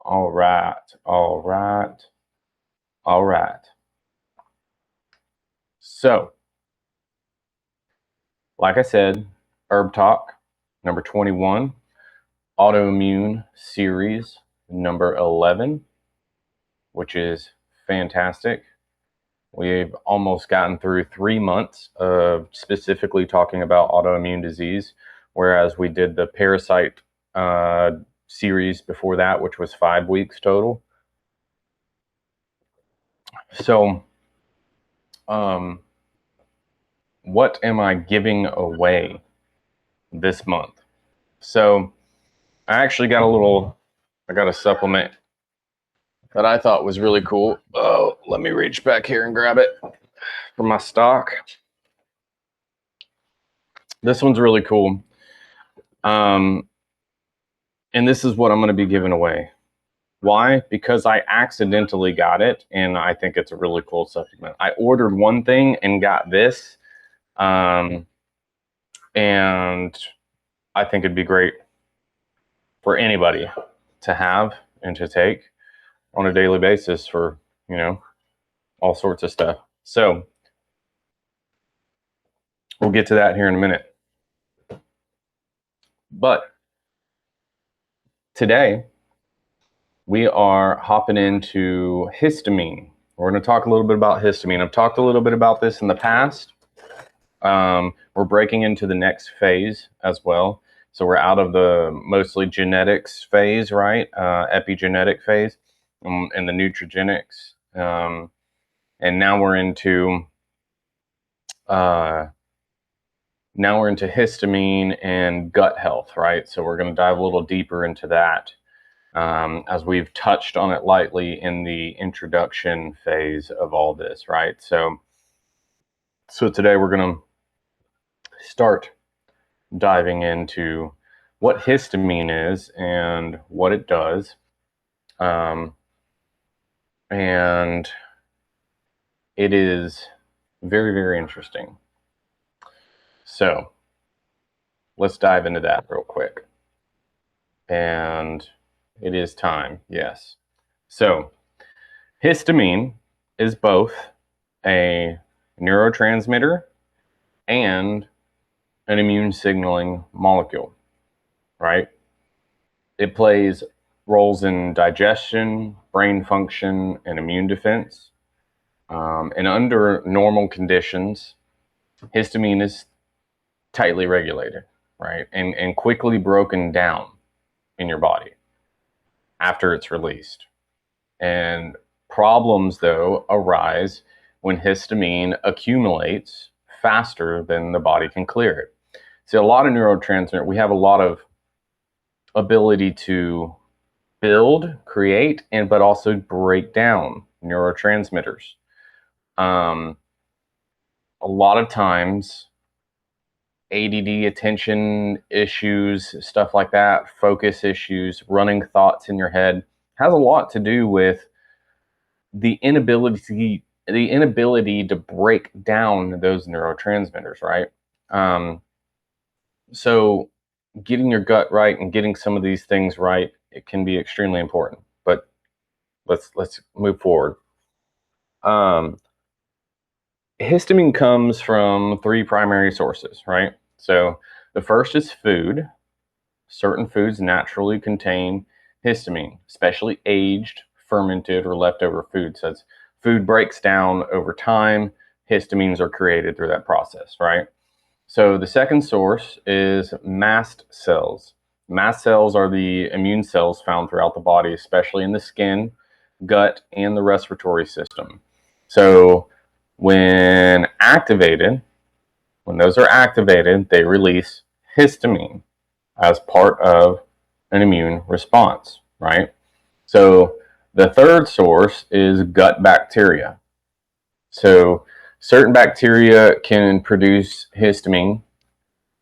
All right, all right, all right. So, like I said, Herb Talk number 21, autoimmune series number 11, which is fantastic. We've almost gotten through 3 months of specifically talking about autoimmune disease, whereas we did the parasite series before that, which was 5 weeks total. So, what am I giving away this month? So, I actually got I got a supplement that I thought was really cool. Oh, let me reach back here and grab it from my stock. This one's really cool. And this is what I'm going to be giving away. Why? Because I accidentally got it, and I think it's a really cool supplement. I ordered one thing and got this, and I think it'd be great for anybody to have and to take on a daily basis for, all sorts of stuff. So we'll get to that here in a minute. But today we are hopping into histamine. We're going to talk a little bit about histamine. I've talked a little bit about this in the past. We're breaking into the next phase as well. So we're out of the mostly genetics phase, right? Epigenetic phase, and the nutrigenics. And now we're into histamine and gut health, right? So we're going to dive a little deeper into that, as we've touched on it lightly in the introduction phase of all this, right? So today we're going to start diving into what histamine is and what it does. And it is very, very interesting. So let's dive into that real quick. And it is time, yes. So histamine is both a neurotransmitter and an immune signaling molecule, right? It plays roles in digestion, brain function, and immune defense. And under normal conditions, histamine is tightly regulated, right? And quickly broken down in your body after it's released. And problems, though, arise when histamine accumulates faster than the body can clear it. See, a lot of neurotransmitter, we have a lot of ability to build, create, but also break down neurotransmitters. A lot of times, ADD, attention issues, stuff like that, focus issues, running thoughts in your head, has a lot to do with the inability to break down those neurotransmitters, right? So getting your gut right and getting some of these things right, it can be extremely important. But let's move forward. Histamine comes from 3 primary sources, right? So the first is food. Certain foods naturally contain histamine, especially aged, fermented, or leftover foods. So as food breaks down over time, histamines are created through that process, right? So the second source is mast cells. Mast cells are the immune cells found throughout the body, especially in the skin, gut, and the respiratory system. So when those are activated, they release histamine as part of an immune response, right? So the third source is gut bacteria. So certain bacteria can produce histamine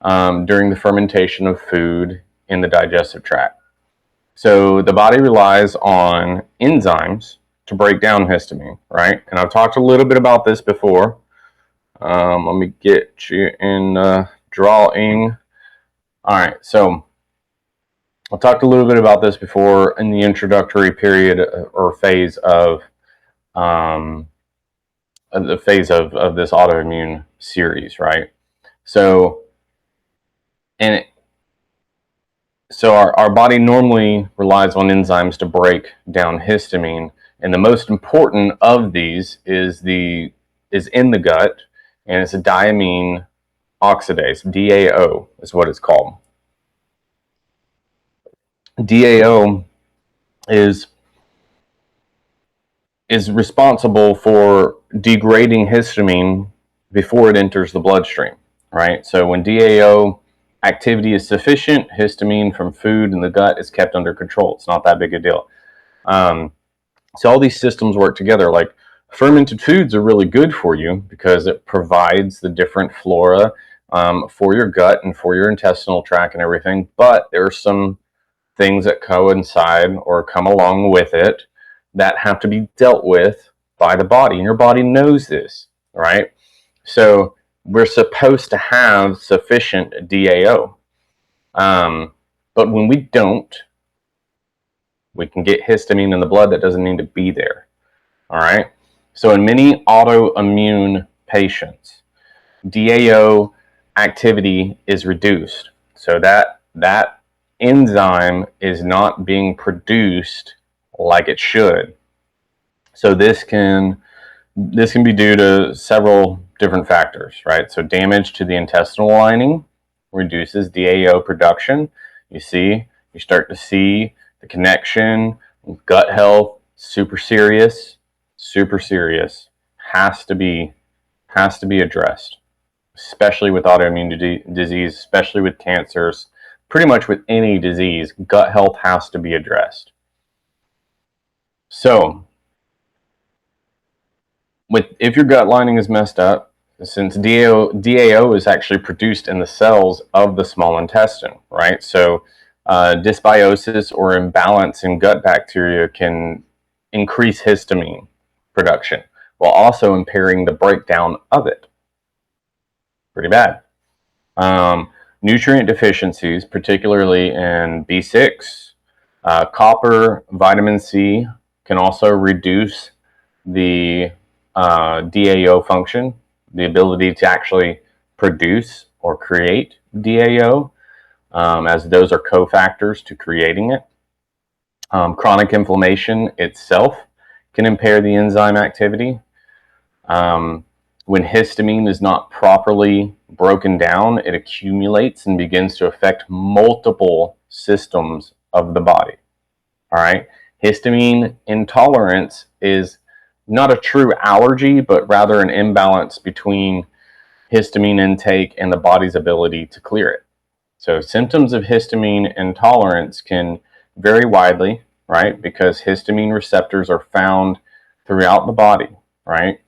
during the fermentation of food in the digestive tract. So the body relies on enzymes to break down histamine, right? And I've talked a little bit about this before. Let me get you in drawing. All right, so I talked a little bit about this before in the introductory period or phase of this autoimmune series, right? So, and so our body normally relies on enzymes to break down histamine, and the most important of these is in the gut, and it's a diamine oxidase. DAO is what it's called. DAO is responsible for degrading histamine before it enters the bloodstream, right? So when DAO activity is sufficient, histamine from food in the gut is kept under control. It's not that big a deal. So all these systems work together. Like fermented foods are really good for you because it provides the different flora for your gut and for your intestinal tract and everything. But there are some things that coincide or come along with it that have to be dealt with by the body. And your body knows this, right? So we're supposed to have sufficient DAO. But when we don't, we can get histamine in the blood that doesn't need to be there. All right. So in many autoimmune patients, DAO activity is reduced. So that enzyme is not being produced like it should. So this can be due to several different factors, right? So damage to the intestinal lining reduces DAO production. You start to see the connection with gut health, super serious, has to be addressed, especially with autoimmune disease, especially with cancers, pretty much with any disease, gut health has to be addressed. So, if your gut lining is messed up, since DAO is actually produced in the cells of the small intestine, right? So, dysbiosis or imbalance in gut bacteria can increase histamine production while also impairing the breakdown of it. Pretty bad. Nutrient deficiencies, particularly in B6, copper, vitamin C, can also reduce the DAO function, the ability to actually produce or create DAO, as those are cofactors to creating it. Chronic inflammation itself can impair the enzyme activity. When histamine is not properly broken down, it accumulates and begins to affect multiple systems of the body. All right. Histamine intolerance is not a true allergy, but rather an imbalance between histamine intake and the body's ability to clear it. So symptoms of histamine intolerance can vary widely, right? Because histamine receptors are found throughout the body, right?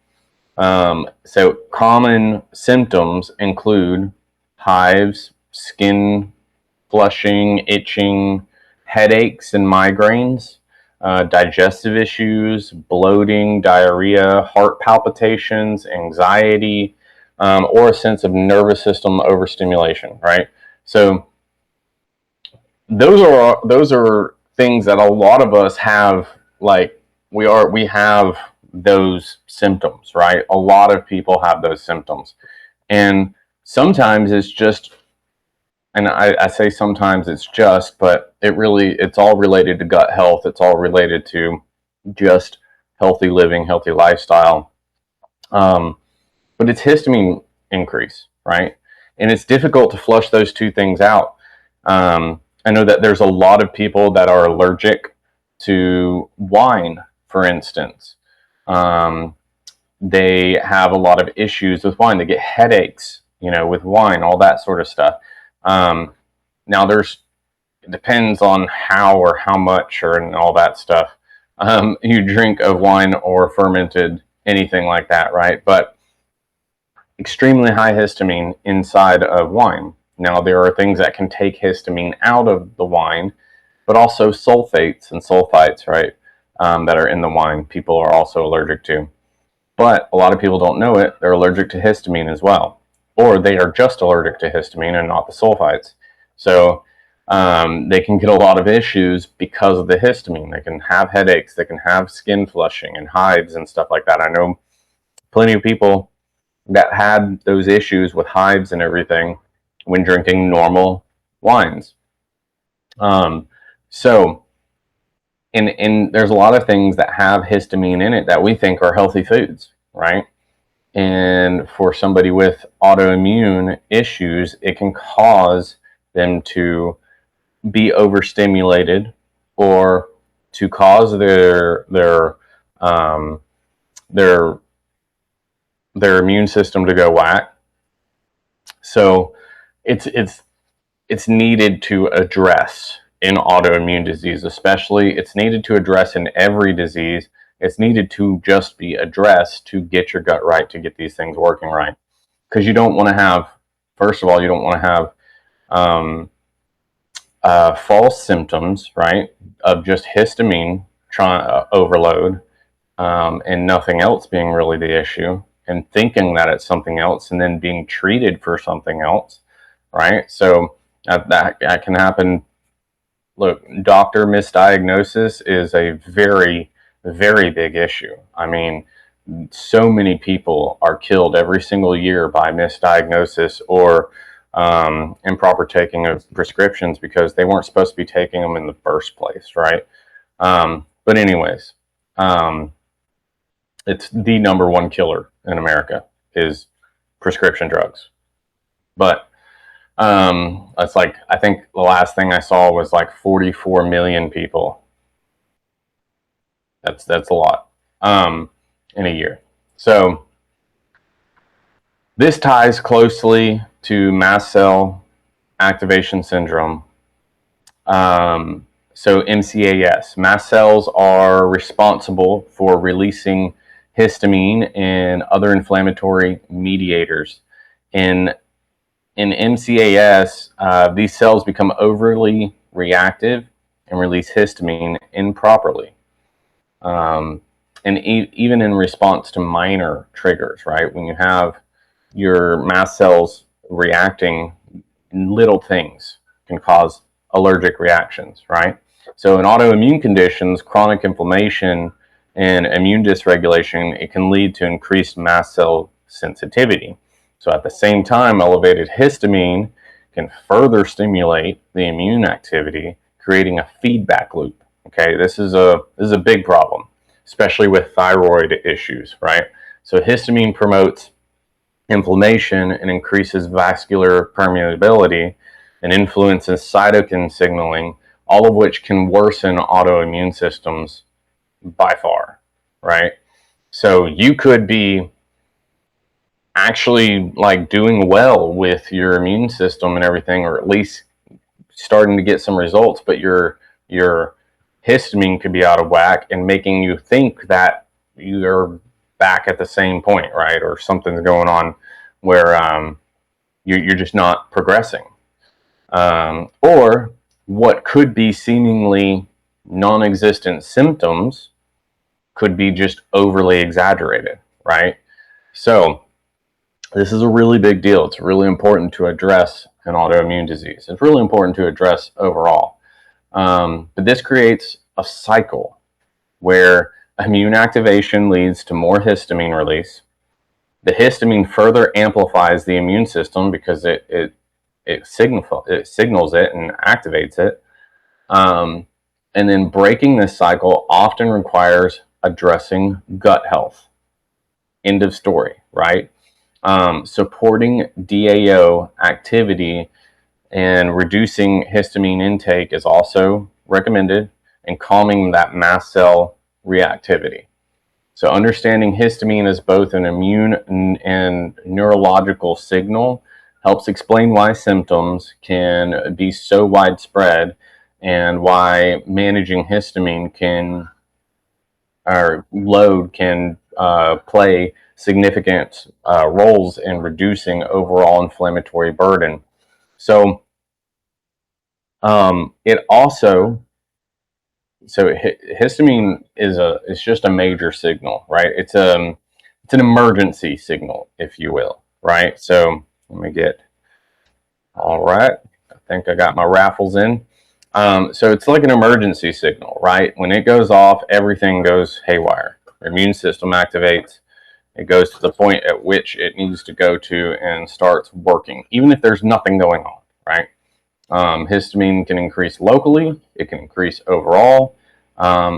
So common symptoms include hives, skin flushing, itching, headaches and migraines, digestive issues, bloating, diarrhea, heart palpitations, anxiety, or a sense of nervous system overstimulation, right? So those are things that a lot of us have, like we have those symptoms, right? A lot of people have those symptoms. And sometimes it's just, and I say sometimes it's just, but it's all related to gut health. It's all related to just healthy living, healthy lifestyle. But it's histamine increase, right? And it's difficult to flush those two things out. I know that there's a lot of people that are allergic to wine, for instance. They have a lot of issues with wine. They get headaches, with wine, all that sort of stuff. Now it depends on how or how much and all that stuff you drink of wine or fermented anything like that, right? But extremely high histamine inside of wine. Now there are things that can take histamine out of the wine, but also sulfates and sulfites, right? That are in the wine, people are also allergic to. But a lot of people don't know it. They're allergic to histamine as well. Or they are just allergic to histamine and not the sulfites. So They can get a lot of issues because of the histamine. They can have headaches, they can have skin flushing and hives and stuff like that. I know plenty of people that had those issues with hives and everything when drinking normal wines. So there's a lot of things that have histamine in it that we think are healthy foods, right? And for somebody with autoimmune issues, it can cause them to be overstimulated or to cause their immune system to go whack. So it's needed to address in autoimmune disease, especially. It's needed to address in every disease. It's needed to just be addressed to get your gut right, to get these things working right. Because you don't want to have, first of all, you don't want to have false symptoms, right, of just histamine overload and nothing else being really the issue, and thinking that it's something else and then being treated for something else, right? So that can happen. Look, doctor misdiagnosis is a very, very big issue. I mean, so many people are killed every single year by misdiagnosis or improper taking of prescriptions because they weren't supposed to be taking them in the first place, right? But anyways, it's the number one killer in America is prescription drugs. But it's like, I think the last thing I saw was like 44 million people. That's a lot in a year. So this ties closely to mast cell activation syndrome. So MCAS, mast cells are responsible for releasing histamine and other inflammatory mediators. In MCAS, these cells become overly reactive and release histamine improperly. And even in response to minor triggers, right? When you have your mast cells reacting, little things can cause allergic reactions, right? So in autoimmune conditions, chronic inflammation and immune dysregulation, it can lead to increased mast cell sensitivity. So at the same time, elevated histamine can further stimulate the immune activity, creating a feedback loop. Okay, this is a big problem, especially with thyroid issues, right? So histamine promotes inflammation and increases vascular permeability and influences cytokine signaling, all of which can worsen autoimmune systems by far, right? So you could be actually like doing well with your immune system and everything, or at least starting to get some results, but your histamine could be out of whack and making you think that you're back at the same point, right? Or something's going on where you're just not progressing. Or what could be seemingly non-existent symptoms could be just overly exaggerated, right? So this is a really big deal. It's really important to address an autoimmune disease. It's really important to address overall. But this creates a cycle where immune activation leads to more histamine release. The histamine further amplifies the immune system because it signals it and activates it. And then breaking this cycle often requires addressing gut health. End of story, right? Supporting DAO activity and reducing histamine intake is also recommended, and calming that mast cell reactivity. So understanding histamine as both an immune and neurological signal helps explain why symptoms can be so widespread and why managing histamine can play significant roles in reducing overall inflammatory burden. So histamine is just a major signal, right? It's an emergency signal, if you will, right? So let me get, all right, think I got my raffles in. So it's like an emergency signal, right? When it goes off, everything goes haywire. Your immune system activates. It goes to the point at which it needs to go to and starts working, even if there's nothing going on, right? Histamine can increase locally. It can increase overall.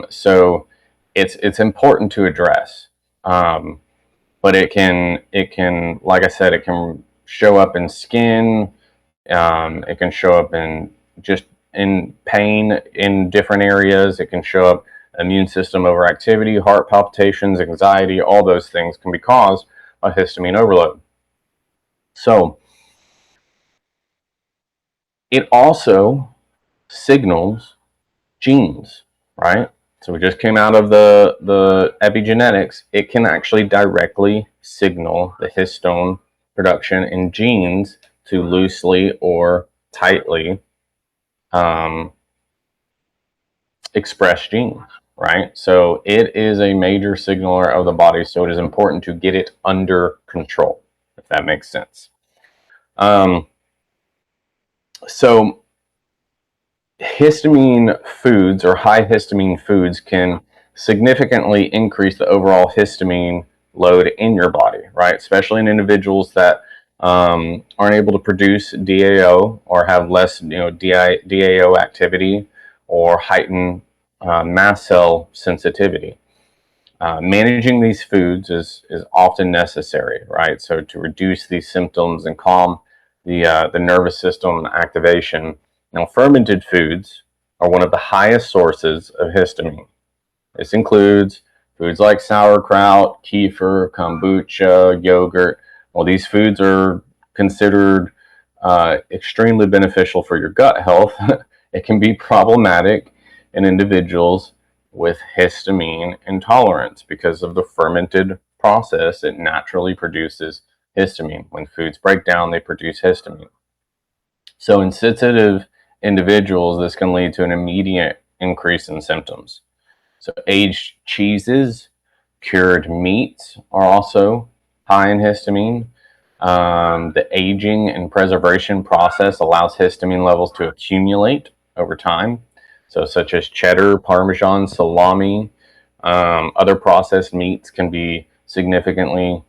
So it's important to address. But it can, like I said, it can show up in skin. It can show up in just in pain in different areas. It can show up immune system overactivity, heart palpitations, anxiety. All those things can be caused by histamine overload. So it also signals genes, right? So we just came out of the epigenetics. It can actually directly signal the histone production in genes to loosely or tightly express genes, right? So it is a major signaler of the body, so it is important to get it under control, if that makes sense. So histamine foods or high histamine foods can significantly increase the overall histamine load in your body, right? Especially in individuals that aren't able to produce DAO or have less, DAO activity or heightened mast cell sensitivity. Managing these foods is often necessary, right? So to reduce these symptoms and calm the nervous system activation. Now, fermented foods are one of the highest sources of histamine. This includes foods like sauerkraut, kefir, kombucha, yogurt. Well, these foods are considered extremely beneficial for your gut health. It can be problematic in individuals with histamine intolerance because of the fermented process. It naturally produces histamine. When foods break down, they produce histamine. So in sensitive individuals, this can lead to an immediate increase in symptoms. So aged cheeses, cured meats are also high in histamine. The aging and preservation process allows histamine levels to accumulate over time. So such as cheddar, Parmesan, salami, other processed meats can be significantly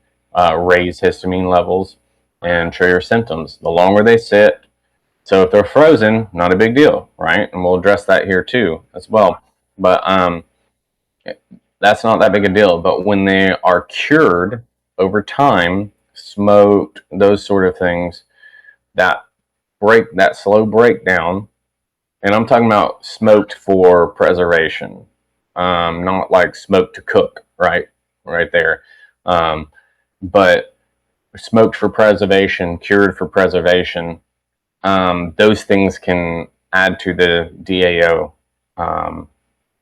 raise histamine levels and trigger symptoms. The longer they sit, so if they're frozen, not a big deal, right? And we'll address that here too as well. But that's not that big a deal. But when they are cured over time, smoked, those sort of things, that slow breakdown, and I'm talking about smoked for preservation, not like smoked to cook, right there. But smoked for preservation, cured for preservation, those things can add to the DAO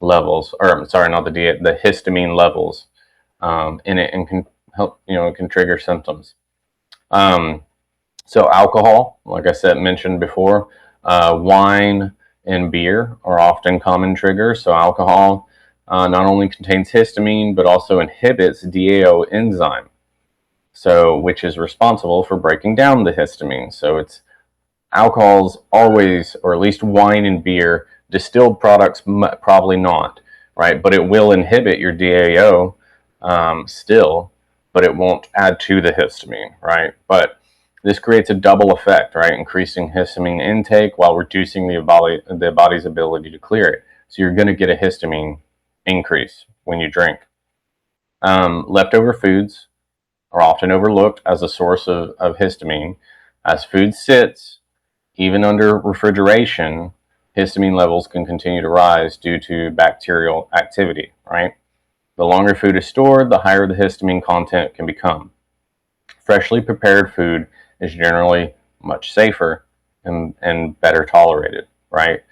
levels, or I'm sorry, not the histamine levels in it, and can help, it can trigger symptoms. So alcohol, like I said, mentioned before, wine and beer are often common triggers. So alcohol not only contains histamine, but also inhibits DAO enzyme, so which is responsible for breaking down the histamine. So it's alcohol's always, or at least wine and beer, distilled products probably not, right? But it will inhibit your DAO still, but it won't add to the histamine, right? But this creates a double effect, right? Increasing histamine intake while reducing the body's ability to clear it. So you're going to get a histamine increase when you drink. Leftover foods are often overlooked as a source of histamine. As food sits, even under refrigeration, histamine levels can continue to rise due to bacterial activity, right? The longer food is stored, the higher the histamine content can become. Freshly prepared food is generally much safer and better tolerated, right?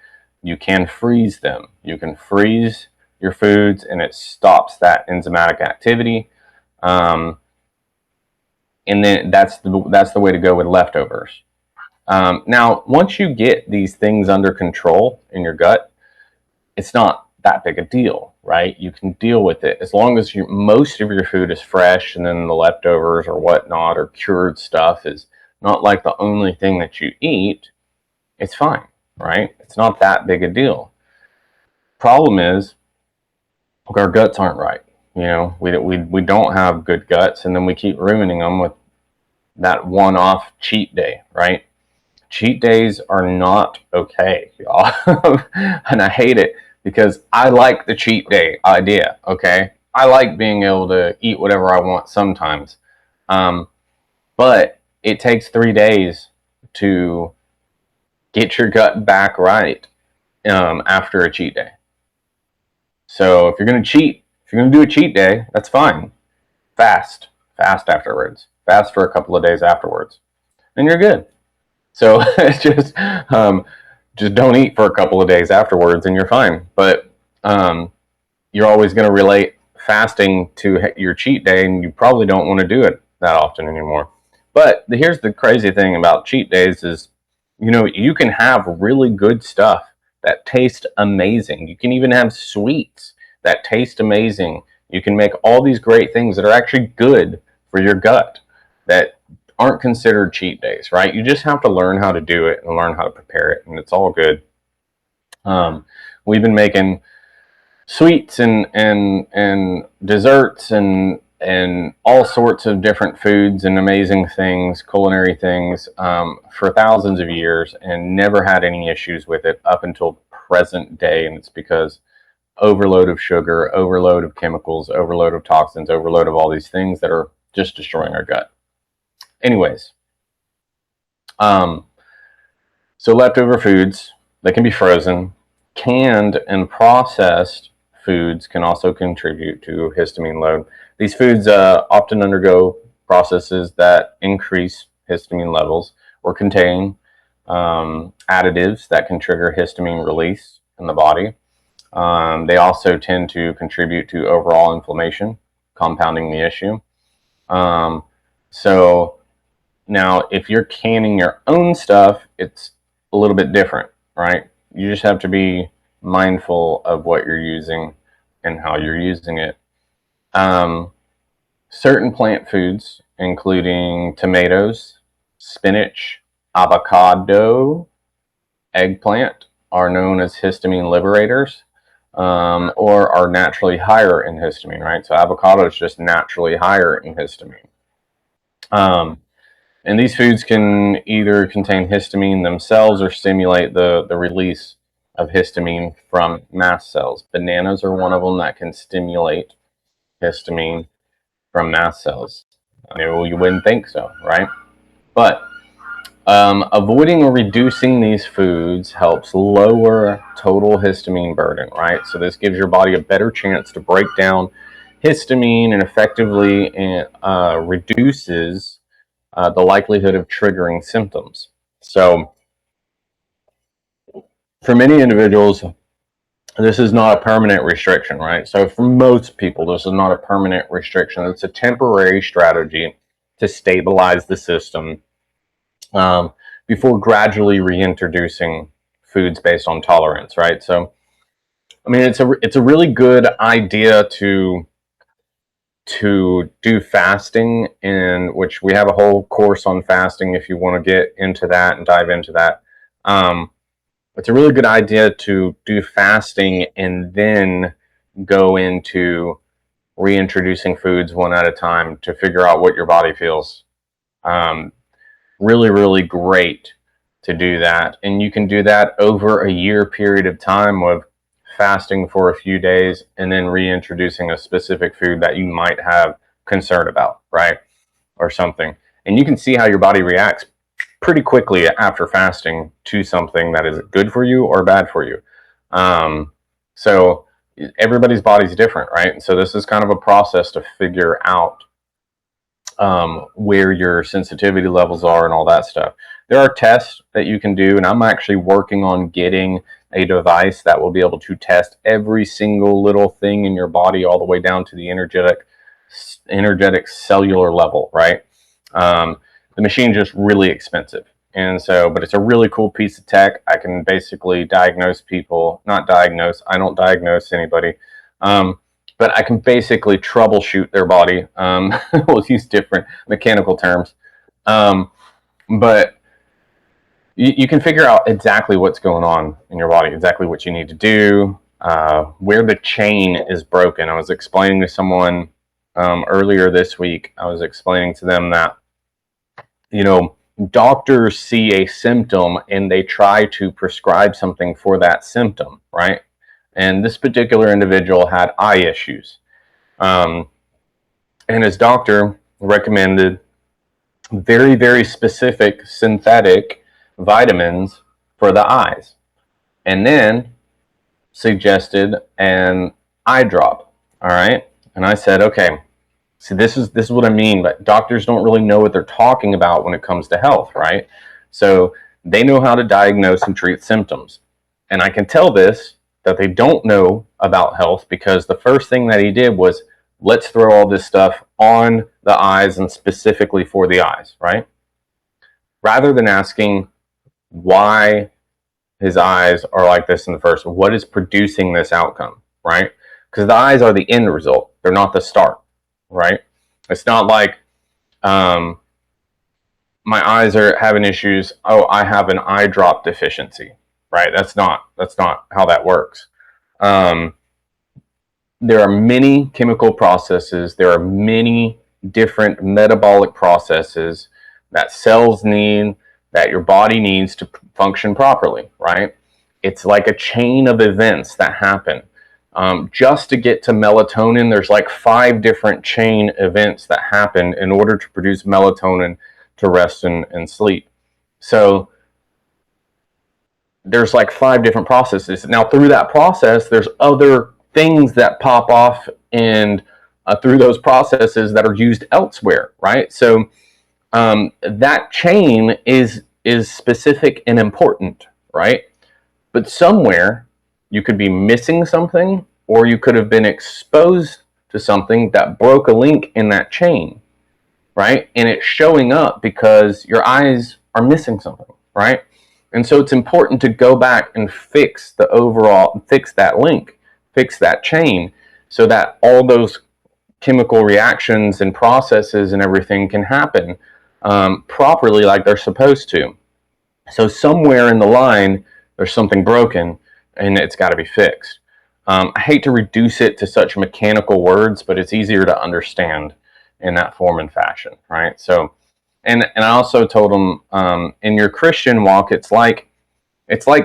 You can freeze them. You can freeze your foods and it stops that enzymatic activity. And then that's the way to go with leftovers. Now, once you get these things under control in your gut, it's not that big a deal, right? You can deal with it as long as most of your food is fresh, and then the leftovers or whatnot or cured stuff is not like the only thing that you eat. it's fine, right? It's not that big a deal. Problem is, our guts aren't right. You know, we don't have good guts, and then we keep ruining them with that one-off cheat day, right? Cheat days are not okay, y'all. And I hate it because I like the cheat day idea, okay? I like being able to eat whatever I want sometimes. Um, but it takes 3 days to get your gut back right after a cheat day. So if you're going to cheat, if you're going to do a cheat day, that's fine. Fast afterwards. Fast for a couple of days afterwards, and you're good. So just don't eat for a couple of days afterwards, and you're fine. But you're always going to relate fasting to your cheat day, and you probably don't want to do it that often anymore. But here's the crazy thing about cheat days is, you know, you can have really good stuff that taste amazing. You can even have sweets that taste amazing. You can make all these great things that are actually good for your gut that aren't considered cheat days, right? You just have to learn how to do it and learn how to prepare it, and it's all good. We've been making sweets and desserts and all sorts of different foods and amazing things, culinary things, for thousands of years, and never had any issues with it up until present day. And it's because overload of sugar, overload of chemicals, overload of toxins, overload of all these things that are just destroying our gut. Anyways, so leftover foods, they can be frozen. Canned and processed foods can also contribute to histamine load. These foods often undergo processes that increase histamine levels or contain additives that can trigger histamine release in the body. They also tend to contribute to overall inflammation, compounding the issue. So now, if you're canning your own stuff, it's a little bit different, right? You just have to be mindful of what you're using and how you're using it. Certain plant foods, including tomatoes, spinach, avocado, eggplant, are known as histamine liberators, or are naturally higher in histamine, right? So avocado is just naturally higher in histamine. And these foods can either contain histamine themselves or stimulate the release of histamine from mast cells. Bananas are one of them that can stimulate histamine from mast cells. I mean, you wouldn't think so, right? But avoiding or reducing these foods helps lower total histamine burden, right? So this gives your body a better chance to break down histamine and effectively reduces the likelihood of triggering symptoms. So for many individuals, this is not a permanent restriction, right? So for most people, this is not a permanent restriction. It's a temporary strategy to stabilize the system before gradually reintroducing foods based on tolerance, right? So, I mean, it's a really good idea to do fasting, in which we have a whole course on fasting if you want to get into that and dive into that. It's a really good idea to do fasting and then go into reintroducing foods one at a time to figure out what your body feels. Really, really great to do that. And you can do that over a year period of time with fasting for a few days and then reintroducing a specific food that you might have concern about, right? Or something. And you can see how your body reacts pretty quickly after fasting to something that is good for you or bad for you. So everybody's body's different, right? And so this is kind of a process to figure out where your sensitivity levels are and all that stuff. There are tests that you can do, and I'm actually working on getting a device that will be able to test every single little thing in your body all the way down to the energetic cellular level, right? The machine's just really expensive. And so, but it's a really cool piece of tech. I can basically diagnose people, not diagnose, I don't diagnose anybody. But I can basically troubleshoot their body. We'll use different mechanical terms. But you can figure out exactly what's going on in your body, exactly what you need to do, where the chain is broken. I was explaining to someone earlier this week, I was explaining to them that, doctors see a symptom and they try to prescribe something for that symptom, right? And this particular individual had eye issues. And his doctor recommended very, very specific synthetic vitamins for the eyes, and then suggested an eye drop. All right. And I said, okay, so this is what I mean, but doctors don't really know what they're talking about when it comes to health, right? So they know how to diagnose and treat symptoms. And I can tell this, that they don't know about health, because the first thing that he did was, let's throw all this stuff on the eyes and specifically for the eyes, right? Rather than asking why his eyes are like this in the first, what is producing this outcome, right? Because the eyes are the end result. They're not the start, right? It's not like my eyes are having issues. Oh, I have an eye drop deficiency, right? That's not how that works. There are many chemical processes. There are many different metabolic processes that cells need, that your body needs to function properly, right? It's like a chain of events that happen. Just to get to melatonin, there's like 5 different chain events that happen in order to produce melatonin to rest and sleep. So there's like 5 different processes. Now, through that process, there's other things that pop off and through those processes that are used elsewhere, right? So that chain is specific and important, right? But somewhere you could be missing something, or you could have been exposed to something that broke a link in that chain, right? And it's showing up because your eyes are missing something, right? And so it's important to go back and fix that link, fix that chain, so that all those chemical reactions and processes and everything can happen properly like they're supposed to. So somewhere in the line, there's something broken and it's got to be fixed. I hate to reduce it to such mechanical words, but it's easier to understand in that form and fashion, right? So, and I also told them, in your Christian walk, it's like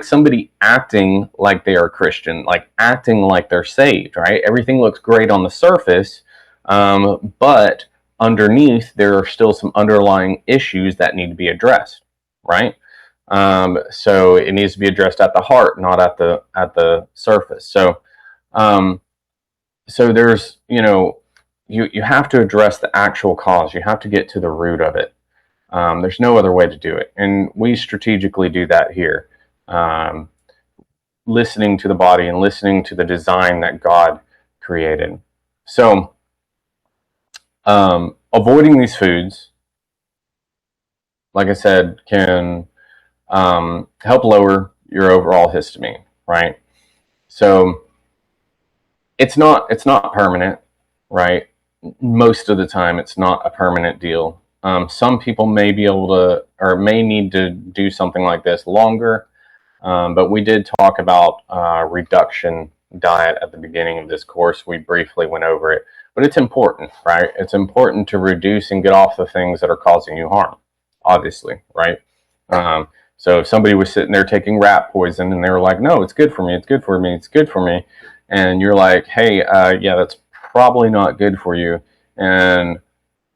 somebody acting like they are Christian, like acting like they're saved, right? Everything looks great on the surface, but underneath there are still some underlying issues that need to be addressed, right? So it needs to be addressed at the heart, not at the surface. So, so there's, you have to address the actual cause. You have to get to the root of it. There's no other way to do it, and we strategically do that here. Listening to the body and listening to the design that God created. So, avoiding these foods, like I said, can help lower your overall histamine, right? So it's not permanent, right? Most of the time, it's not a permanent deal. Some people may be able to, or may need to do something like this longer. But we did talk about reduction diet at the beginning of this course. We briefly went over it, but it's important, right? It's important to reduce and get off the things that are causing you harm, obviously, right? So if somebody was sitting there taking rat poison and they were like, no, it's good for me, it's good for me, it's good for me. And you're like, hey, yeah, that's probably not good for you.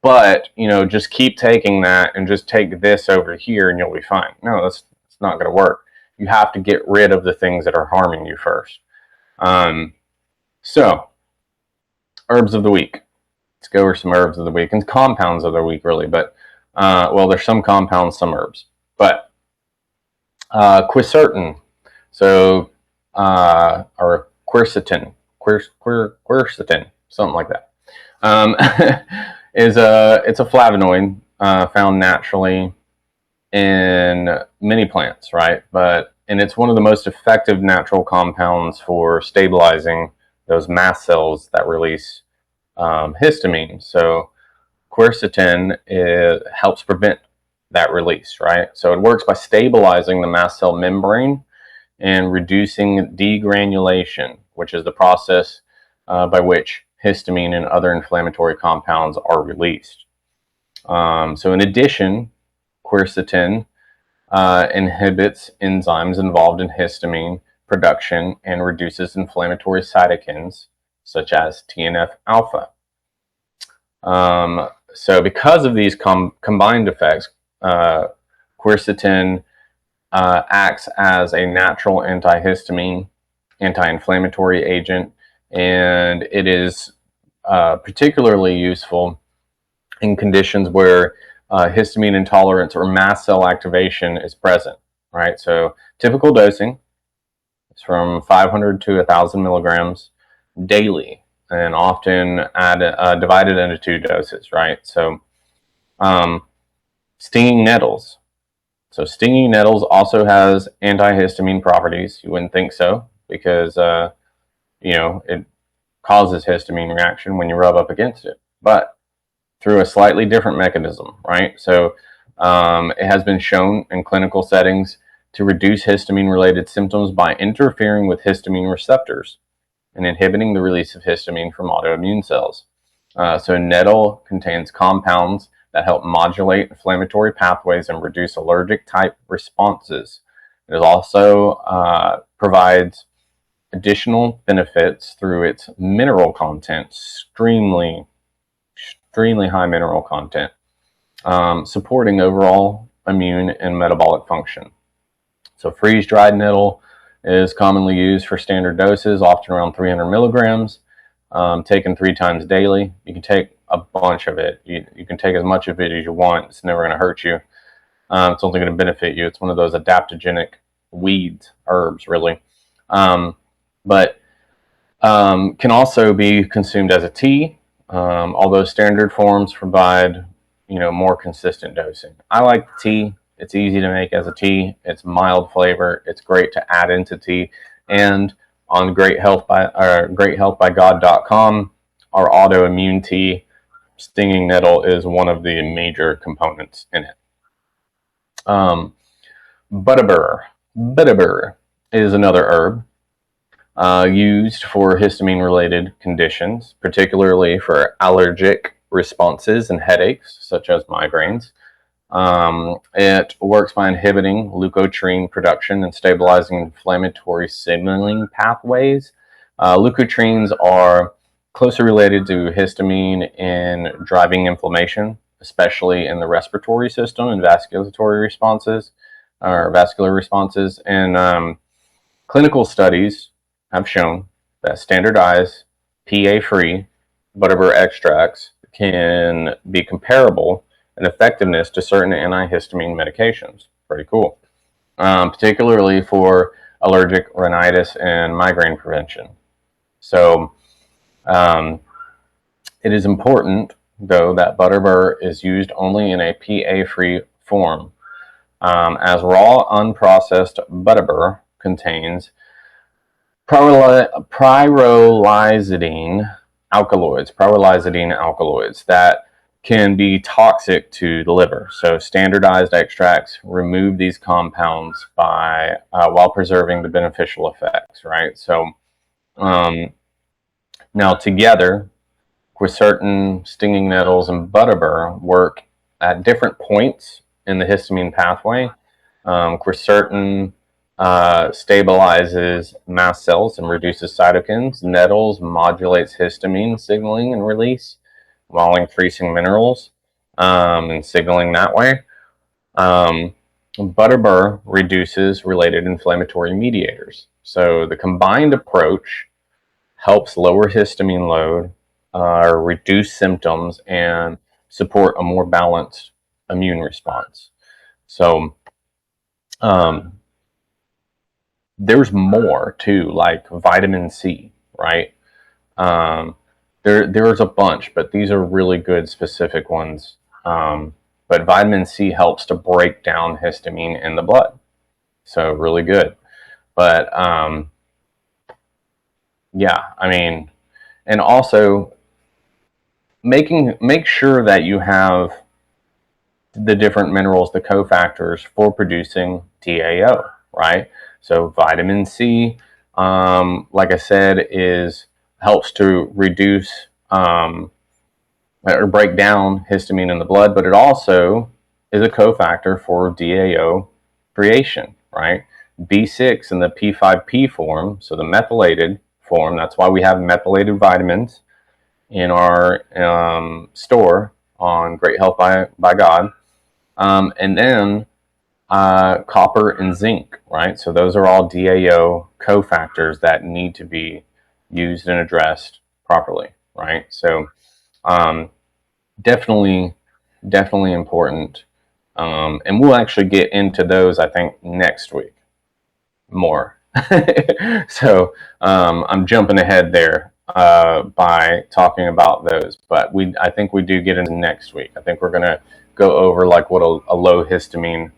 But, just keep taking that and just take this over here and you'll be fine. No, that's not going to work. You have to get rid of the things that are harming you first. So, herbs of the week. Let's go over some herbs of the week and compounds of the week, really. But, well, there's some compounds, some herbs. But, quercetin, so, or quercetin, something like that, it's a flavonoid found naturally in many plants, right? And it's one of the most effective natural compounds for stabilizing those mast cells that release histamine. So quercetin helps prevent that release, right? So it works by stabilizing the mast cell membrane and reducing degranulation, which is the process by which histamine and other inflammatory compounds are released. So in addition, quercetin inhibits enzymes involved in histamine production and reduces inflammatory cytokines such as TNF alpha. So because of these combined effects, quercetin acts as a natural antihistamine, anti-inflammatory agent, and it is particularly useful in conditions where histamine intolerance or mast cell activation is present, right? So typical dosing is from 500 to 1,000 milligrams daily, and often divided into 2 doses, right? So stinging nettles. So stinging nettles also has antihistamine properties. You wouldn't think so because, it causes histamine reaction when you rub up against it, but through a slightly different mechanism, right? So it has been shown in clinical settings to reduce histamine-related symptoms by interfering with histamine receptors and inhibiting the release of histamine from autoimmune cells. So nettle contains compounds that help modulate inflammatory pathways and reduce allergic type responses. It also provides additional benefits through its mineral content, extremely high mineral content, supporting overall immune and metabolic function. So freeze-dried nettle is commonly used for standard doses, often around 300 milligrams, taken 3 times daily. You can take a bunch of it. You can take as much of it as you want. It's never going to hurt you. It's only going to benefit you. It's one of those adaptogenic weeds, herbs, really. But can also be consumed as a tea, although standard forms provide, more consistent dosing. I like the tea. It's easy to make as a tea. It's mild flavor. It's great to add into tea. And on greathealthbygod.com, our autoimmune tea, stinging nettle is one of the major components in it. Butterbur is another herb used for histamine-related conditions, particularly for allergic responses and headaches, such as migraines. It works by inhibiting leukotriene production and stabilizing inflammatory signaling pathways. Leukotrienes are closely related to histamine in driving inflammation, especially in the respiratory system and vascular responses. And clinical studies have shown that standardized PA-free butterbur extracts can be comparable in effectiveness to certain antihistamine medications. Pretty cool. Particularly for allergic rhinitis and migraine prevention. So it is important, though, that butterbur is used only in a PA-free form, as raw, unprocessed butterbur contains pyrrolizidine alkaloids that can be toxic to the liver. So standardized extracts remove these compounds by while preserving the beneficial effects, right? So now together, quercetin, stinging nettles, and butterbur work at different points in the histamine pathway. Quercetin stabilizes mast cells and reduces cytokines. Nettles modulates histamine signaling and release while increasing minerals and signaling that way. Butterbur reduces related inflammatory mediators. So the combined approach helps lower histamine load, reduce symptoms, and support a more balanced immune response. So there's more too, like vitamin C, right? There's a bunch, but these are really good specific ones. But vitamin C helps to break down histamine in the blood. So really good. But yeah, I mean, and also make sure that you have the different minerals, the cofactors for producing DAO, right? So vitamin C, like I said, is helps to reduce or break down histamine in the blood, but it also is a cofactor for DAO creation, right? B6 in the P5P form, so the methylated form, that's why we have methylated vitamins in our store on Great Health by God. And then copper and zinc, right? So those are all DAO cofactors that need to be used and addressed properly, right? So um, definitely, definitely important. And we'll actually get into those, I think, next week more. So I'm jumping ahead there by talking about those, but I think we do get into next week. I think we're going to go over like what a low histamine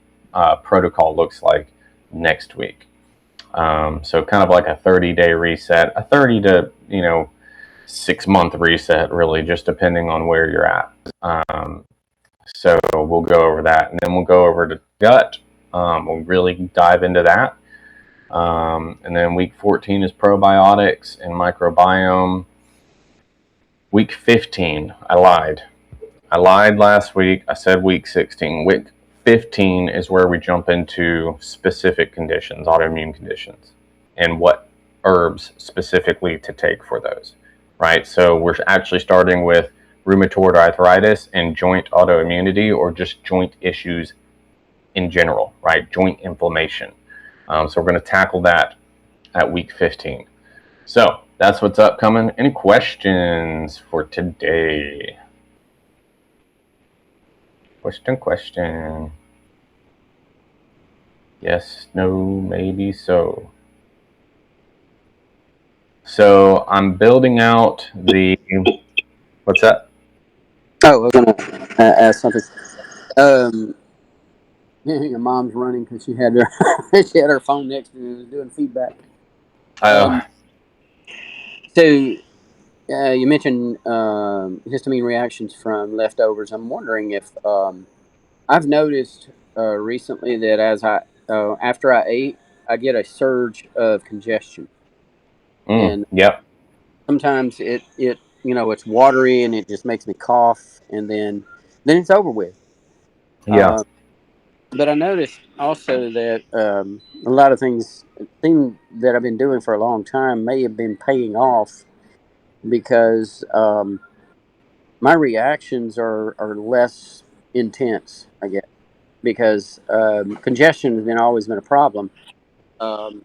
protocol looks like next week. So kind of like a 30-day reset, a 30 to 6-month reset, really, just depending on where you're at. So we'll go over that, and then we'll go over to gut. We'll really dive into that. And then week 14 is probiotics and microbiome. Week 15, I lied. I lied last week. I said week 16. Week 15 is where we jump into specific conditions, autoimmune conditions, and what herbs specifically to take for those, right? So we're actually starting with rheumatoid arthritis and joint autoimmunity, or just joint issues in general, right? Joint inflammation. So we're going to tackle that at week 15. So that's what's upcoming. Any questions for today? Question. Yes, no, maybe so. So I'm building out the. What's that? Oh, I was going to ask something. Your mom's running because she had her phone next to her and was doing feedback. So you mentioned histamine reactions from leftovers. I'm wondering if I've noticed recently that as after I ate, I get a surge of congestion, and Yep. sometimes it's watery and it just makes me cough, and then it's over with. Yeah. But I noticed also that a lot of things that I've been doing for a long time may have been paying off because my reactions are less intense, I guess, because congestion has always been a problem, um,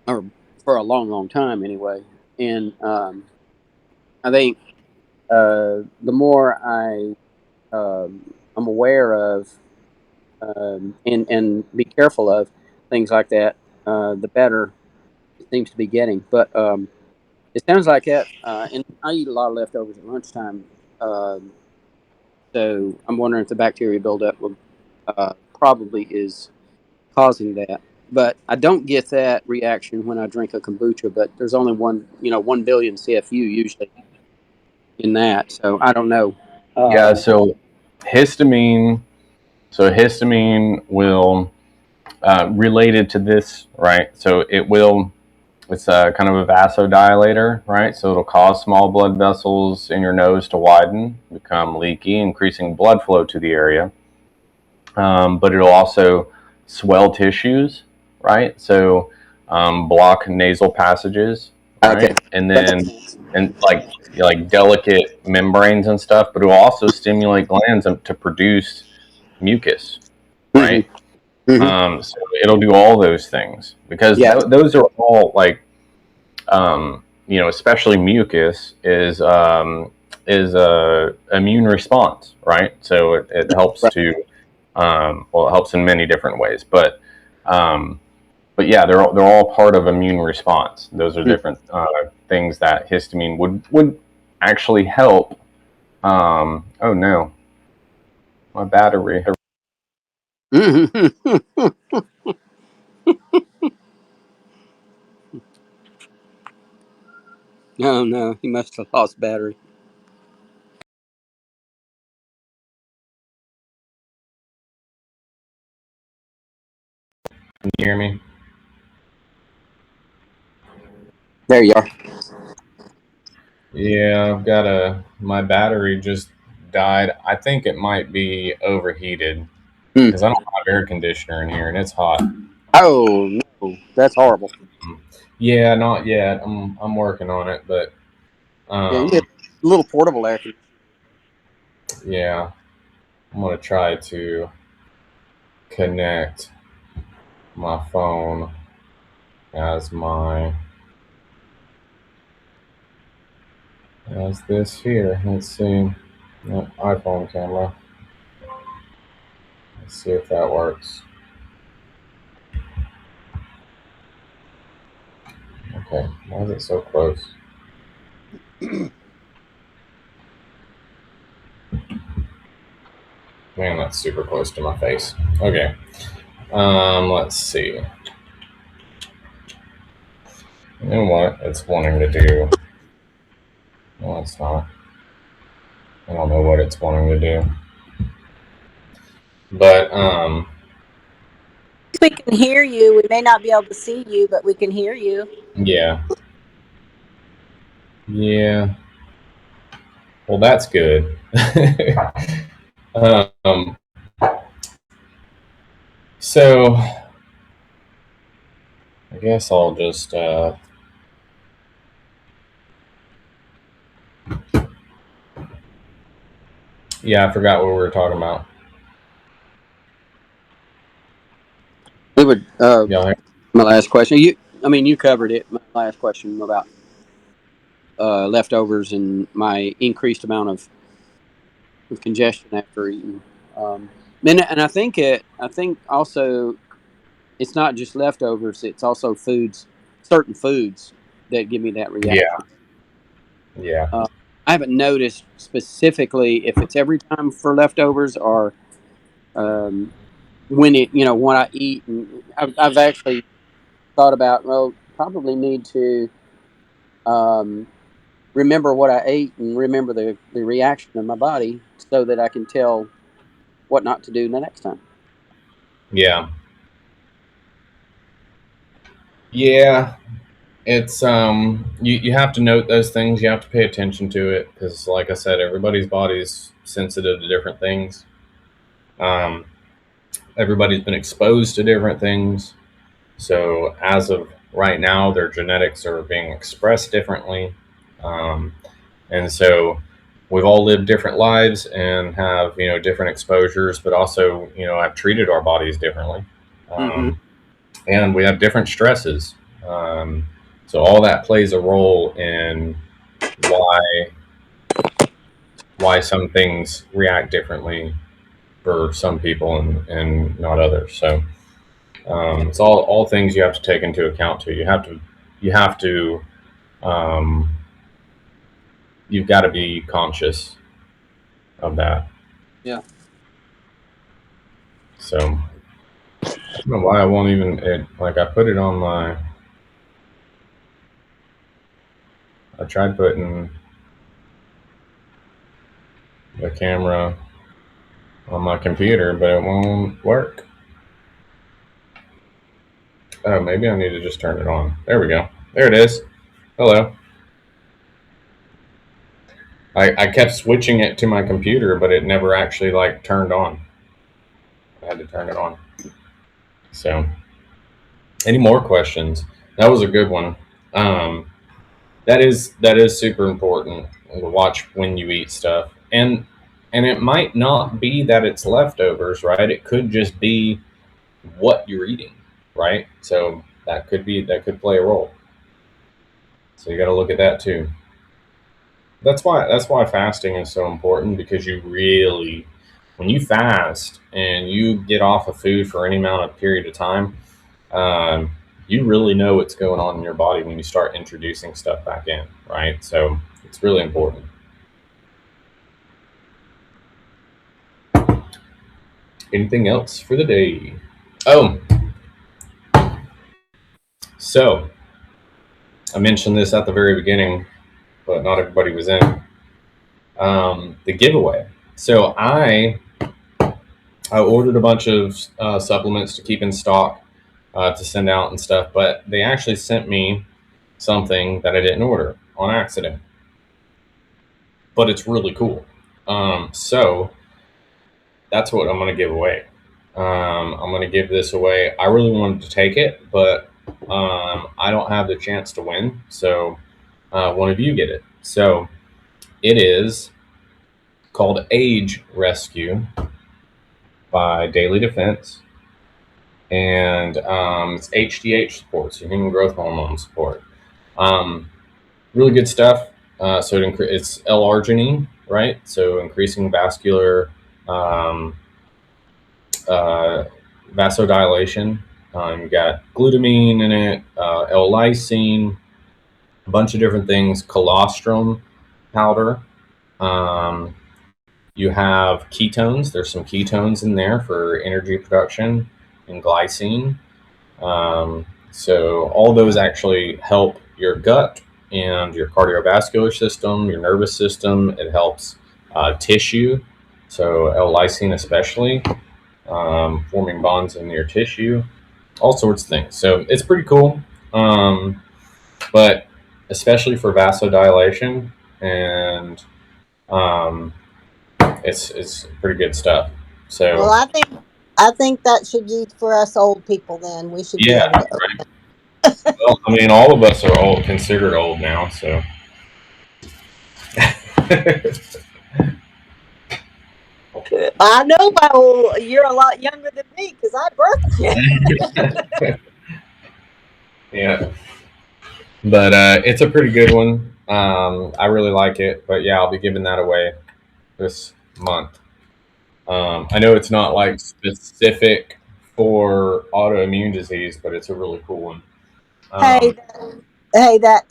or for a long, long time anyway. And I think the more I'm aware of and be careful of things like that, the better it seems to be getting. But it sounds like that, and I eat a lot of leftovers at lunchtime. So I'm wondering if the bacteria buildup will probably is causing that. But I don't get that reaction when I drink a kombucha. But there's only 1 billion CFU usually in that, so I don't know. Yeah. So histamine. Will related to this, right? So it will. It's kind of a vasodilator, right? So it'll cause small blood vessels in your nose to widen, become leaky, increasing blood flow to the area. But it'll also swell tissues, right? So block nasal passages, right? Okay. And then like delicate membranes and stuff. But it will also stimulate glands to produce mucus, right? Mm-hmm. Mm-hmm. So it'll do all those things because Yeah. those are all like especially mucus is a immune response, right? So it helps Right. to it helps in many different ways, but yeah, they're all part of immune response. Those are different things that histamine would actually help. Oh no, my battery. Mm-hmm. Oh no, he must have lost battery. you hear me? There you are. Yeah, I've got my battery just died. I think it might be overheated Hmm. because I don't have air conditioner in here and it's hot. Oh no, that's horrible. Yeah, not yet. I'm working on it, but Yeah, you get um, a little portable air conditioner. yeah, I'm gonna try to connect my phone as this here. Let's see, iPhone camera. Let's see if that works. Okay, why is it so close? Man, that's super close to my face. Okay. Let's see. You know what it's wanting to do? No, it's not. I don't know what it's wanting to do. But We can hear you. We may not be able to see you, but we can hear you. yeah. Yeah. Well, that's good. um, so I guess I'll just yeah, I forgot what we were talking about. We would. Yeah. My last question. You covered it. My last question about leftovers and my increased amount of congestion after eating. Um, and I think I think also it's not just leftovers. It's also certain foods that give me that Yeah. reaction. Yeah. Uh, I haven't noticed specifically if it's every time for leftovers or um, when when I eat. And I've actually thought about, well, probably need to um, remember what I ate and remember the reaction of my body so that I can tell what not to do the next time. Yeah. Yeah. It's you have to note those things. You have to pay attention to it because, like I said, everybody's body's sensitive to different things. Um, everybody's been exposed to different things. So as of right now, their genetics are being expressed differently, um, and so we've all lived different lives and have different exposures, but also have treated our bodies differently, Mm-hmm. and we have different stresses. Um, so all that plays a role in why some things react differently for some people and not others. So it's all things you have to take into account too. You have to um, you've got to be conscious of that. Yeah. So I don't know why I won't even like I put it on my. I tried putting the camera on my computer, but it won't work. Oh, maybe I need to just turn it on. There we go. There it is. Hello. I kept switching it to my computer, but it never actually like turned on. I had to turn it on. So, any more questions? That was a good one. Um, that is super important to watch when you eat stuff, and it might not be that it's leftovers, right? It could just be what you're eating, right? So that could play a role. So you got to look at that too. That's why fasting is so important because you really, when you fast and you get off of food for any amount of period of time, um, you really know what's going on in your body when you start introducing stuff back in, right? So it's really important. Anything else for the day? Oh, so I mentioned this at the very beginning, but not everybody was in. The giveaway. So I ordered a bunch of supplements to keep in stock. to send out and stuff, but they actually sent me something that I didn't order on accident. But it's really cool. So that's what I'm going to give away. I'm going to give this away. I really wanted to take it, but I don't have the chance to win. So one of you get it. So it is called Age Rescue by Daily Defense. And it's HGH support, so human growth hormone support. Really good stuff. So it's L-arginine, right? So increasing vascular vasodilation. You got glutamine in it, L-lysine, a bunch of different things. Colostrum powder. You have ketones. There's some ketones in there for energy production, and glycine. So all those actually help your gut and your cardiovascular system, your nervous system. It helps tissue. So L-lysine especially, forming bonds in your tissue, all sorts of things. So it's pretty cool. But especially for vasodilation, and it's pretty good stuff. So Well, I think that should be for us old people. Then we should yeah, be able to. right. Well, I mean, all of us are old, considered old now, so. I know, you're a lot younger than me because I birthed you. Yeah, but it's a pretty good one. I really like it, but yeah, I'll be giving that away this month. I know it's not like specific for autoimmune disease, but it's a really cool one. Hey, that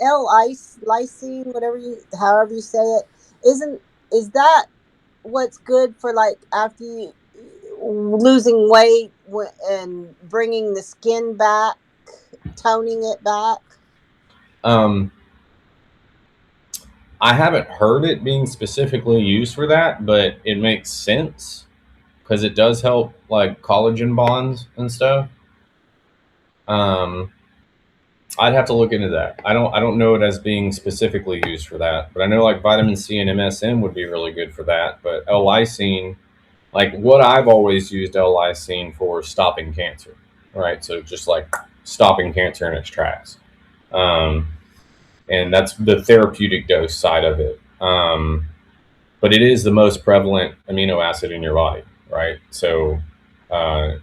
lysine, however you say it, is that what's good for like after you losing weight and bringing the skin back, toning it back? I haven't heard it being specifically used for that, but it makes sense because it does help like collagen bonds and stuff. I'd have to look into that. I don't know it as being specifically used for that, but I know like vitamin C and MSM would be really good for that. But L-lysine, like what I've always used L-lysine for, stopping cancer, right? So just like stopping cancer in its tracks. And that's the therapeutic dose side of it. But it is the most prevalent amino acid in your body, right? So, but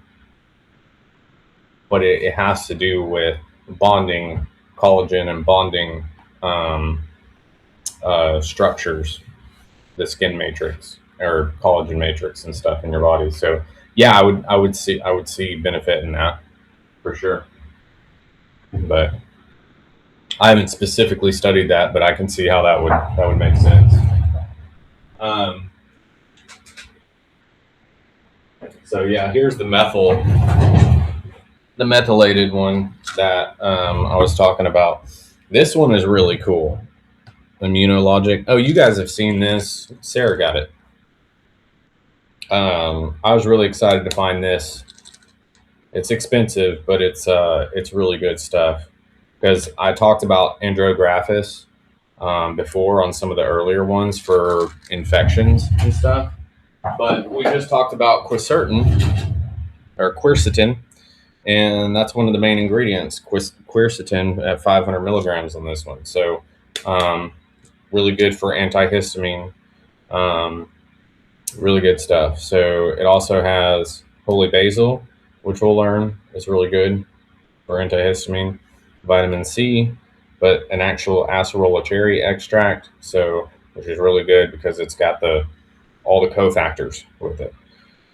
it has to do with bonding collagen and bonding structures, the skin matrix or collagen matrix and stuff in your body. So yeah, I would see benefit in that for sure. But I haven't specifically studied that, but I can see how that would make sense. So yeah, here's the methylated one that I was talking about. This one is really cool. Immunologic. Oh, you guys have seen this. Sarah got it. I was really excited to find this. It's expensive, but it's really good stuff. Because I talked about Andrographis before on some of the earlier ones for infections and stuff. But we just talked about quercetin, and that's one of the main ingredients, quercetin at 500 milligrams on this one. So really good for antihistamine, really good stuff. So it also has holy basil, which we'll learn is really good for antihistamine, vitamin C, but an actual acerola cherry extract, so which is really good because it's got all the cofactors with it.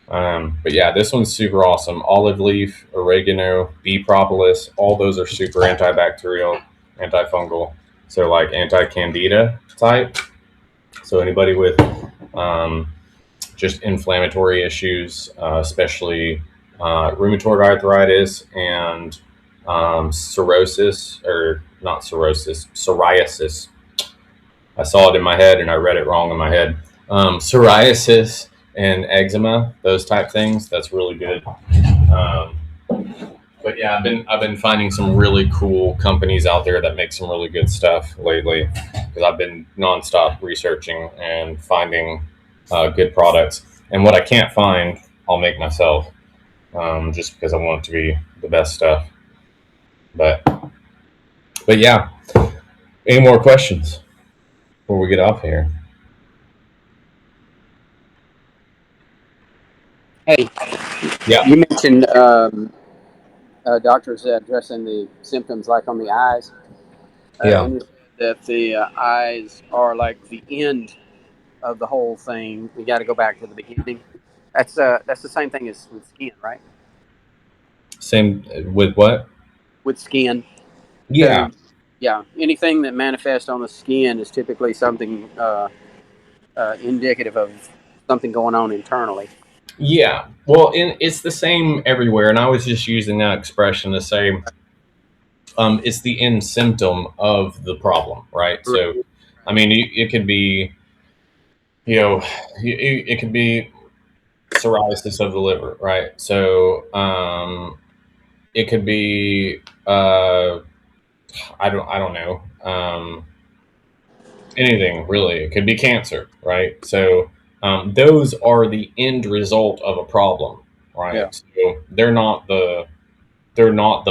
But yeah, this one's super awesome. Olive leaf, oregano, bee propolis, all those are super antibacterial, antifungal. So like anti-candida type. So anybody with just inflammatory issues, especially rheumatoid arthritis and psoriasis. I saw it in my head and I read it wrong in my head. Psoriasis and eczema, those type things, that's really good. But yeah, I've been finding some really cool companies out there that make some really good stuff lately because I've been nonstop researching and finding good products. And what I can't find, I'll make myself, just because I want it to be the best stuff. But yeah, any more questions before we get off here? Hey, Yeah, you mentioned doctors addressing the symptoms like on the eyes, yeah, and you said that the eyes are like the end of the whole thing. We got to go back to the beginning. That's the same thing as with skin, right? same with what? With skin. Yeah, So, yeah, anything that manifests on the skin is typically something indicative of something going on internally. yeah. Well, it's the same everywhere, and I was just using that expression to say it's the end symptom of the problem, right? Right. So, I mean, it could be, it could be psoriasis of the liver, right? So, it could be, I don't know, anything really. It could be cancer, right? So, those are the end result of a problem, Yeah. right? So they're not the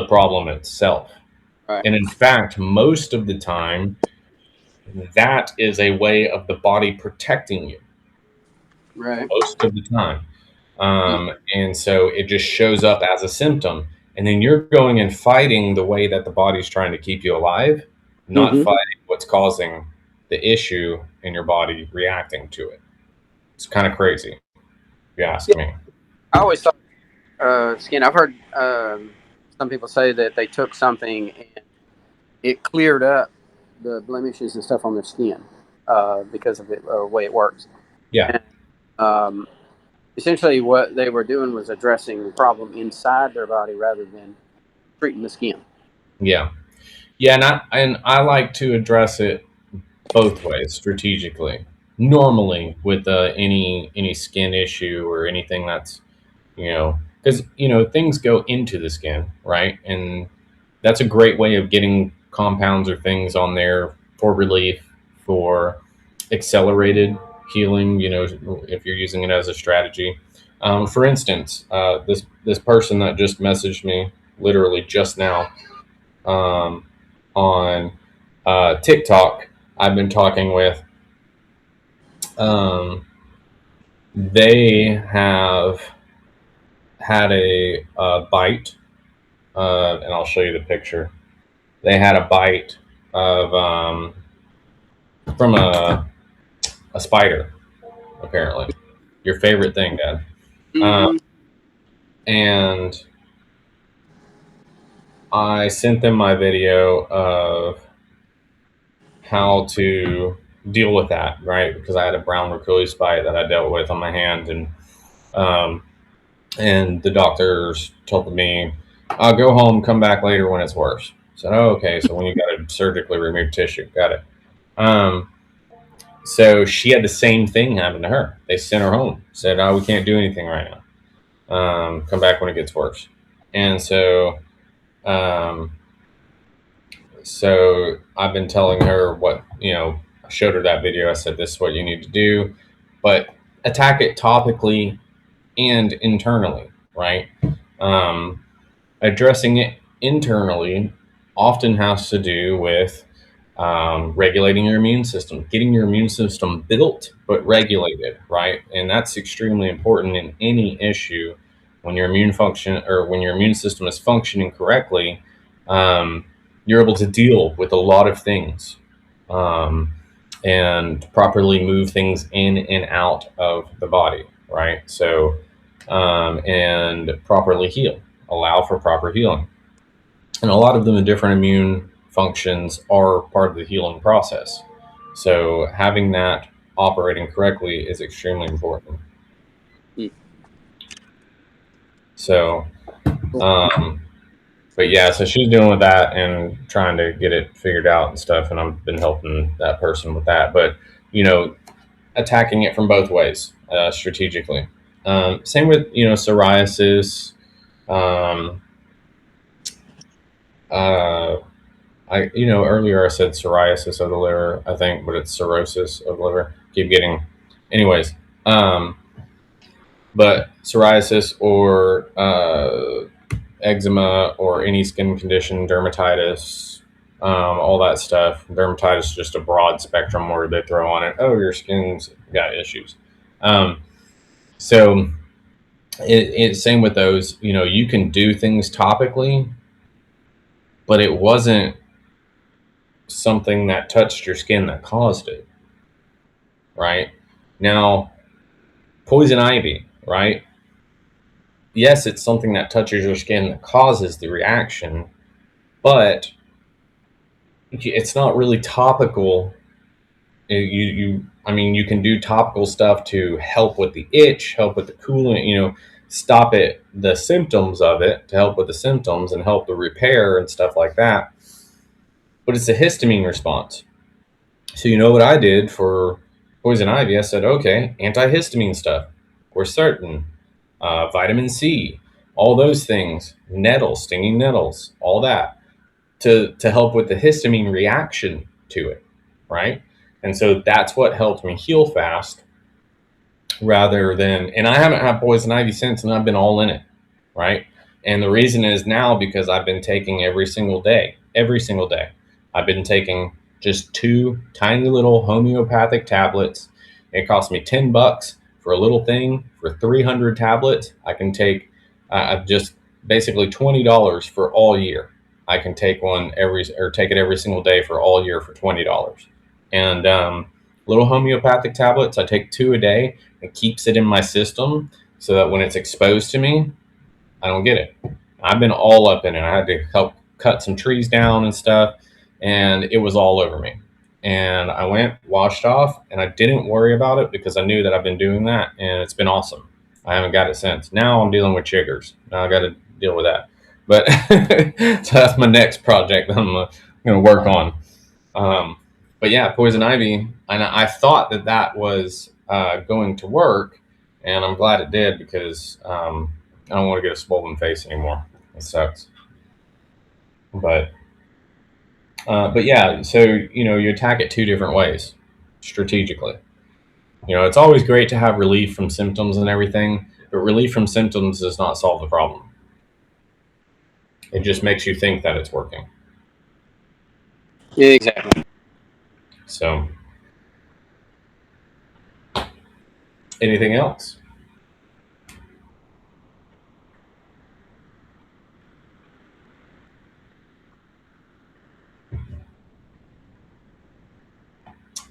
problem itself. Right. And in fact, most of the time, that is a way of the body protecting you Right. most of the time. And so it just shows up as a symptom. And then you're going and fighting the way that the body's trying to keep you alive, not Mm-hmm. fighting what's causing the issue in your body reacting to it. It's kind of crazy, if you ask Yeah. me. I always thought skin. I've heard some people say that they took something and it cleared up the blemishes and stuff on their skin because of it, the way it works. Yeah. And um, essentially, what they were doing was addressing the problem inside their body rather than treating the skin. Yeah. Yeah. And I like to address it both ways strategically. Normally, with any skin issue or anything that's because things go into the skin, right? And that's a great way of getting compounds or things on there for relief, for accelerated healing. If you're using it as a strategy. For instance, this person that just messaged me literally just now um, on TikTok, I've been talking with. Um, they have had a bite, and I'll show you the picture. They had a bite of from a spider, apparently. Your favorite thing, Dad. Mm-hmm. And I sent them my video of how to deal with that, right? Because I had a brown recurrence bite that I dealt with on my hand, um, and the doctors told me, "I'll go home, come back later when it's worse." I said, "Oh, okay. So when you got to surgically remove tissue, got it." Um, so she had the same thing happen to her. They sent her home, said, "Oh, we can't do anything right now. Come back when it gets worse." And um, so I've been telling her I showed her that video. I said, "This is what you need to do, but attack it topically and internally, right?" Um, Addressing it internally often has to do with regulating your immune system, getting your immune system built but regulated, right? And that's extremely important in any issue. When your immune system is functioning correctly, um, you're able to deal with a lot of things um, and properly move things in and out of the body, right? So, and properly heal, allow for proper healing. And a lot of them, the different immune functions are part of the healing process. So having that operating correctly is extremely important. So, um, but yeah, so she's dealing with that and trying to get it figured out and stuff. And I've been helping that person with that. But, attacking it from both ways strategically. Same with, psoriasis. Um, Earlier I said psoriasis of the liver, I think, but it's cirrhosis of the liver. Keep getting, anyways. But psoriasis or eczema or any skin condition, dermatitis, all that stuff. Dermatitis is just a broad spectrum word they throw on it. Oh, your skin's got issues. So it's same with those. You can do things topically, but it wasn't something that touched your skin that caused it. Right? Now, poison ivy, right? Yes, it's something that touches your skin that causes the reaction, but it's not really topical. You can do topical stuff to help with the itch, help with the cooling, stop the symptoms of it, to help with the symptoms and help the repair and stuff like that. But it's a histamine response. So you know what I did for poison ivy? I said, okay, antihistamine stuff. We're certain. Vitamin C, all those things, nettles, stinging nettles, all that, to help with the histamine reaction to it, right? And so that's what helped me heal fast, rather than, and I haven't had poison ivy since, and I've been all in it, right? And the reason is now because I've been taking every single day. I've been taking just 2 tiny little homeopathic tablets. It cost me $10 for a little thing. For 300 tablets, I can take, I've just basically $20 for all year. I can take take it every single day for all year for $20. And little homeopathic tablets, I take 2 a day. It keeps it in my system so that when it's exposed to me, I don't get it. I've been all up in it. I had to help cut some trees down and stuff, and it was all over me. And I went, washed off, and I didn't worry about it because I knew that I've been doing that, and it's been awesome. I haven't got it since. Now I'm dealing with chiggers. Now I got to deal with that. But so that's my next project that I'm going to work on. But yeah, poison ivy, and I thought that was going to work, and I'm glad it did, because I don't want to get a swollen face anymore. It sucks. But yeah, so you attack it 2 different ways, strategically. It's always great to have relief from symptoms and everything, but relief from symptoms does not solve the problem. It just makes you think that it's working. Yeah, exactly. So, anything else?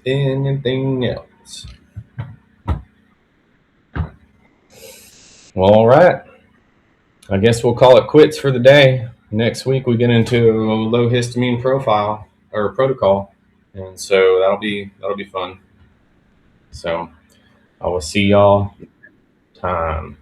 Anything else? Well, all right. I guess we'll call it quits for the day. Next week we get into a low histamine profile or protocol, and so that'll be fun. So I will see y'all time.